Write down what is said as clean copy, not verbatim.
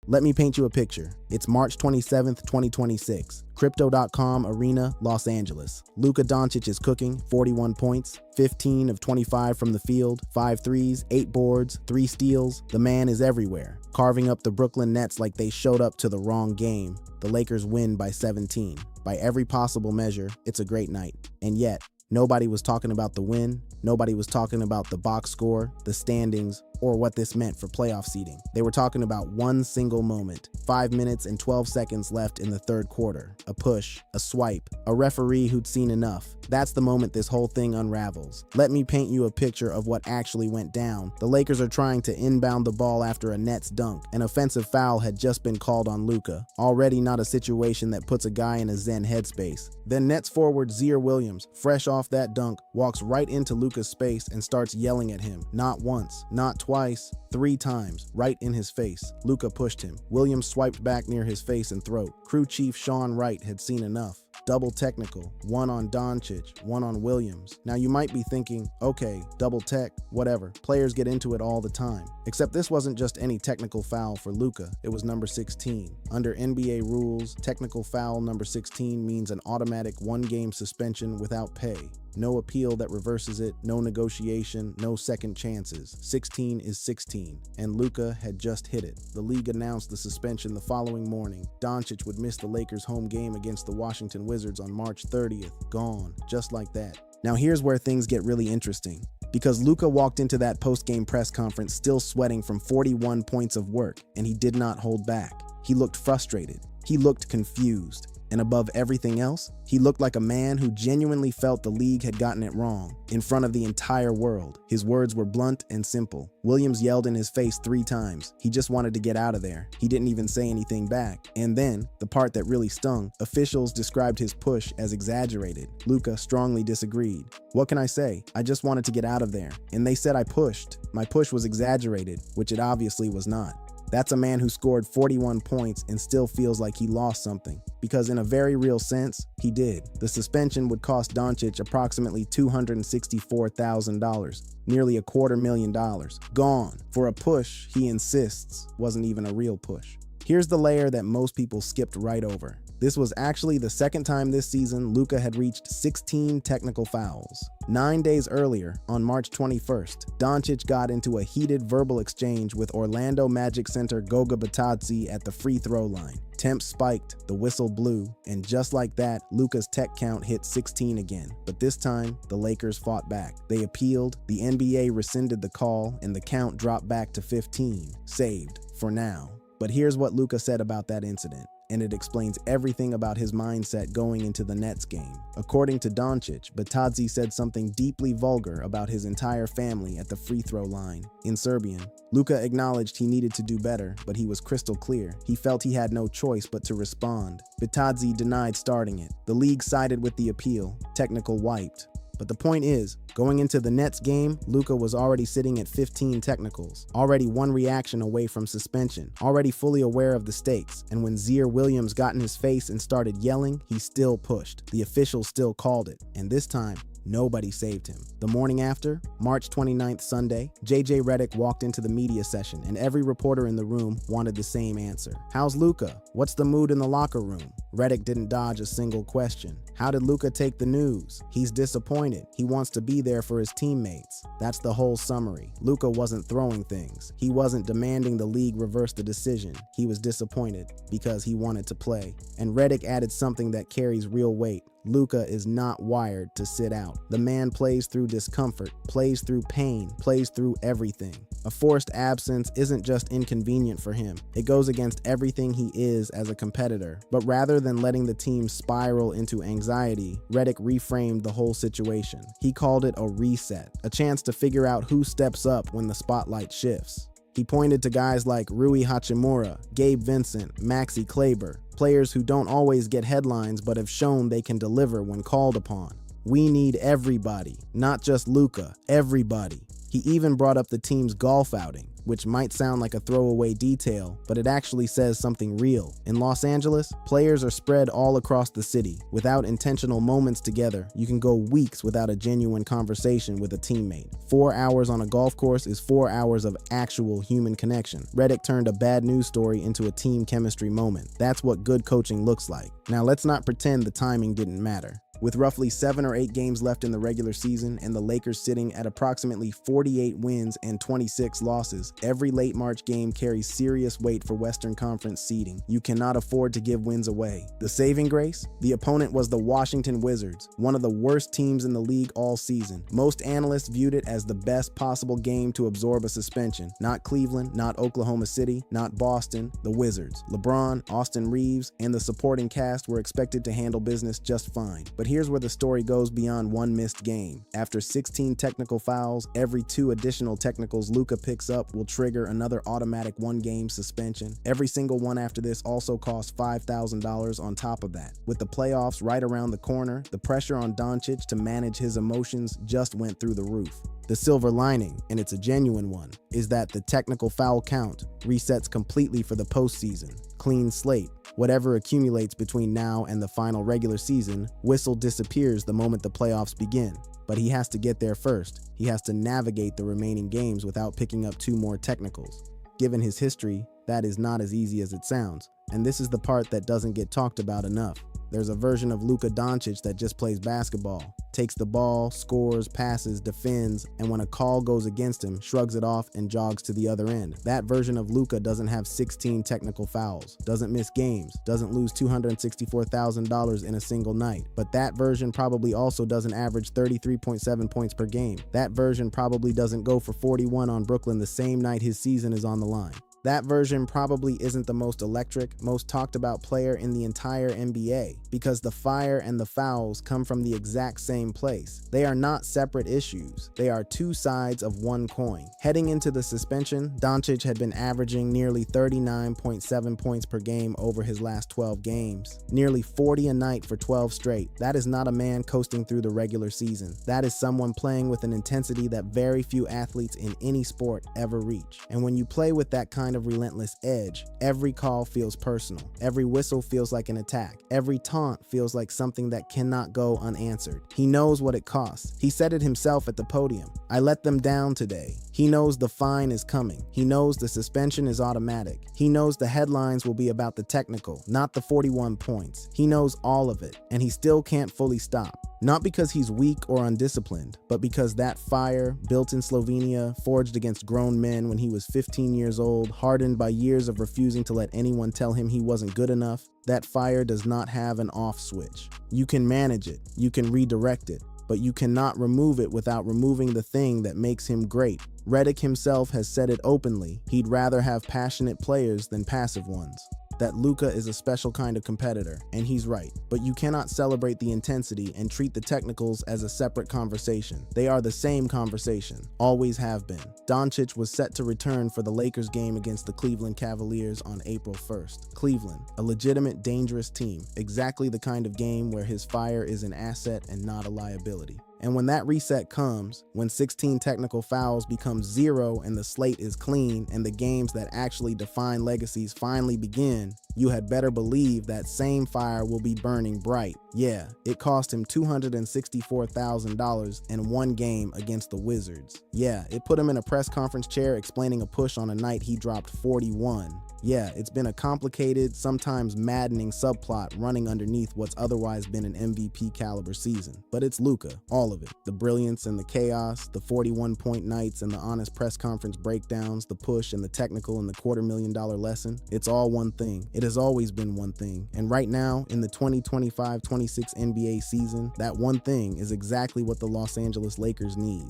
Let me paint you a picture. It's March 27th, 2026. Crypto.com Arena, Los Angeles. Luka Dončić is cooking, 41 points, 15 of 25 from the field, 5 threes, 8 boards, 3 steals. The man is everywhere, carving up the Brooklyn Nets like they showed up to the wrong game. The Lakers win by 17. By every possible measure, it's a great night. And yet, nobody was talking about the win. Nobody was talking about the box score, the standings, or what this meant for playoff seeding. They were talking about one single moment. 5 minutes and 12 seconds left in the third quarter. A push, a swipe, a referee who'd seen enough. That's the moment this whole thing unravels. Let me paint you a picture of what actually went down. The Lakers are trying to inbound the ball after a Nets dunk. An offensive foul had just been called on Luka. Already not a situation that puts a guy in a zen headspace. Then Nets forward Ziaire Williams, fresh off that dunk, walks right into Luka's space and starts yelling at him. Not once, not twice, 3 times, right in his face. Luka pushed him. Williams swiped back near his face and throat. Crew chief Sean Wright had seen enough. Double technical, one on Doncic, one on Williams. Now you might be thinking, okay, double tech, whatever. Players get into it all the time. Except this wasn't just any technical foul for Luka, it was number 16. Under NBA rules, technical foul number 16 means an automatic 1-game suspension without pay. No appeal that reverses it, no negotiation, no second chances. 16 is 16, and Luka had just hit it. The league announced the suspension the following morning. Doncic would miss the Lakers' home game against the Washington Wizards on March 30th. Gone, just like that. Now here's where things get really interesting. Because Luka walked into that post-game press conference still sweating from 41 points of work, and he did not hold back. He looked frustrated. He looked confused. And above everything else, he looked like a man who genuinely felt the league had gotten it wrong, in front of the entire world. His words were blunt and simple. Williams yelled in his face 3 times. He just wanted to get out of there. He didn't even say anything back. And then, the part that really stung, officials described his push as exaggerated. Luka strongly disagreed. What can I say? I just wanted to get out of there. And they said I pushed. My push was exaggerated, which it obviously was not. That's a man who scored 41 points and still feels like he lost something. Because in a very real sense, he did. The suspension would cost Doncic approximately $264,000, nearly $250,000. Gone. For a push, he insists, wasn't even a real push. Here's the layer that most people skipped right over. This was actually the second time this season Luka had reached 16 technical fouls. 9 days earlier, on March 21st, Doncic got into a heated verbal exchange with Orlando Magic center Goga Bitadze at the free throw line. Temps spiked, the whistle blew, and just like that, Luka's tech count hit 16 again. But this time, the Lakers fought back. They appealed, the NBA rescinded the call, and the count dropped back to 15. Saved, for now. But here's what Luka said about that incident, and it explains everything about his mindset going into the Nets game. According to Doncic, Bitadze said something deeply vulgar about his entire family at the free throw line. In Serbian, Luka acknowledged he needed to do better, but he was crystal clear. He felt he had no choice but to respond. Bitadze denied starting it. The league sided with the appeal. Technical wiped. But the point is, going into the Nets game, Luka was already sitting at 15 technicals, already 1 reaction away from suspension, already fully aware of the stakes, and when Ziaire Williams got in his face and started yelling, he still pushed. The officials still called it, and this time, nobody saved him. The morning after, March 29th, Sunday, JJ Redick walked into the media session, and every reporter in the room wanted the same answer. How's Luka? What's the mood in the locker room? Redick didn't dodge a single question. How did Luka take the news? He's disappointed. He wants to be there for his teammates. That's the whole summary. Luka wasn't throwing things. He wasn't demanding the league reverse the decision. He was disappointed because he wanted to play. And Redick added something that carries real weight. Luka is not wired to sit out. The man plays through discomfort, plays through pain, plays through everything. A forced absence isn't just inconvenient for him. It goes against everything he is as a competitor. But rather than letting the team spiral into anxiety, Redick reframed the whole situation. He called it a reset, a chance to figure out who steps up when the spotlight shifts. He pointed to guys like Rui Hachimura, Gabe Vincent, Maxi Kleber, players who don't always get headlines but have shown they can deliver when called upon. We need everybody, not just Luka, everybody. He even brought up the team's golf outing. which might sound like a throwaway detail, but it actually says something real. In Los Angeles, players are spread all across the city. Without intentional moments together, you can go weeks without a genuine conversation with a teammate. 4 hours on a golf course is 4 hours of actual human connection. Redick turned a bad news story into a team chemistry moment. That's what good coaching looks like. Now let's not pretend the timing didn't matter. With roughly 7 or 8 games left in the regular season and the Lakers sitting at approximately 48 wins and 26 losses, every late March game carries serious weight for Western Conference seeding. You cannot afford to give wins away. The saving grace? The opponent was the Washington Wizards, one of the worst teams in the league all season. Most analysts viewed it as the best possible game to absorb a suspension. Not Cleveland, not Oklahoma City, not Boston, the Wizards. LeBron, Austin Reeves, and the supporting cast were expected to handle business just fine. But here's where the story goes beyond one missed game. After 16 technical fouls, every 2 additional technicals Luka picks up will trigger another automatic 1-game suspension. Every single one after this also costs $5,000 on top of that. With the playoffs right around the corner, the pressure on Doncic to manage his emotions just went through the roof. The silver lining, and it's a genuine one, is that the technical foul count resets completely for the postseason. Clean slate. Whatever accumulates between now and the final regular season, whistle disappears the moment the playoffs begin. But he has to get there first. He has to navigate the remaining games without picking up 2 more technicals. Given his history, that is not as easy as it sounds. And this is the part that doesn't get talked about enough. There's a version of Luka Dončić that just plays basketball, takes the ball, scores, passes, defends, and when a call goes against him, shrugs it off and jogs to the other end. That version of Luka doesn't have 16 technical fouls, doesn't miss games, doesn't lose $264,000 in a single night. But that version probably also doesn't average 33.7 points per game. That version probably doesn't go for 41 on Brooklyn the same night his season is on the line. That version probably isn't the most electric, most talked about player in the entire NBA, because the fire and the fouls come from the exact same place. They are not separate issues. They are 2 sides of one coin. Heading into the suspension, Doncic had been averaging nearly 39.7 points per game over his last 12 games. Nearly 40 a night for 12 straight. That is not a man coasting through the regular season. That is someone playing with an intensity that very few athletes in any sport ever reach. And when you play with that kind of relentless edge, every call feels personal. Every whistle feels like an attack. Every taunt feels like something that cannot go unanswered. He knows what it costs. He said it himself at the podium. I let them down today. He knows the fine is coming. He knows the suspension is automatic. He knows the headlines will be about the technical, not the 41 points. He knows all of it, and he still can't fully stop. Not because he's weak or undisciplined, but because that fire, built in Slovenia, forged against grown men when he was 15 years old, hardened by years of refusing to let anyone tell him he wasn't good enough, that fire does not have an off switch. You can manage it, you can redirect it, but you cannot remove it without removing the thing that makes him great. Redick himself has said it openly. He'd rather have passionate players than passive ones. That Luka is a special kind of competitor, and he's right. But you cannot celebrate the intensity and treat the technicals as a separate conversation. They are the same conversation, always have been. Doncic was set to return for the Lakers game against the Cleveland Cavaliers on April 1st. Cleveland, a legitimate, dangerous team, exactly the kind of game where his fire is an asset and not a liability. And when that reset comes, when 16 technical fouls become 0 and the slate is clean and the games that actually define legacies finally begin, you had better believe that same fire will be burning bright. Yeah, it cost him $264,000 in 1 game against the Wizards. Yeah, it put him in a press conference chair explaining a push on a night he dropped 41. Yeah, it's been a complicated, sometimes maddening subplot running underneath what's otherwise been an MVP caliber season. But it's Luka, all of it. The brilliance and the chaos, the 41-point nights and the honest press conference breakdowns, the push and the technical and the $250,000 lesson. It's all one thing. It has always been one thing. And right now, in the 2025-26 NBA season, that one thing is exactly what the Los Angeles Lakers need.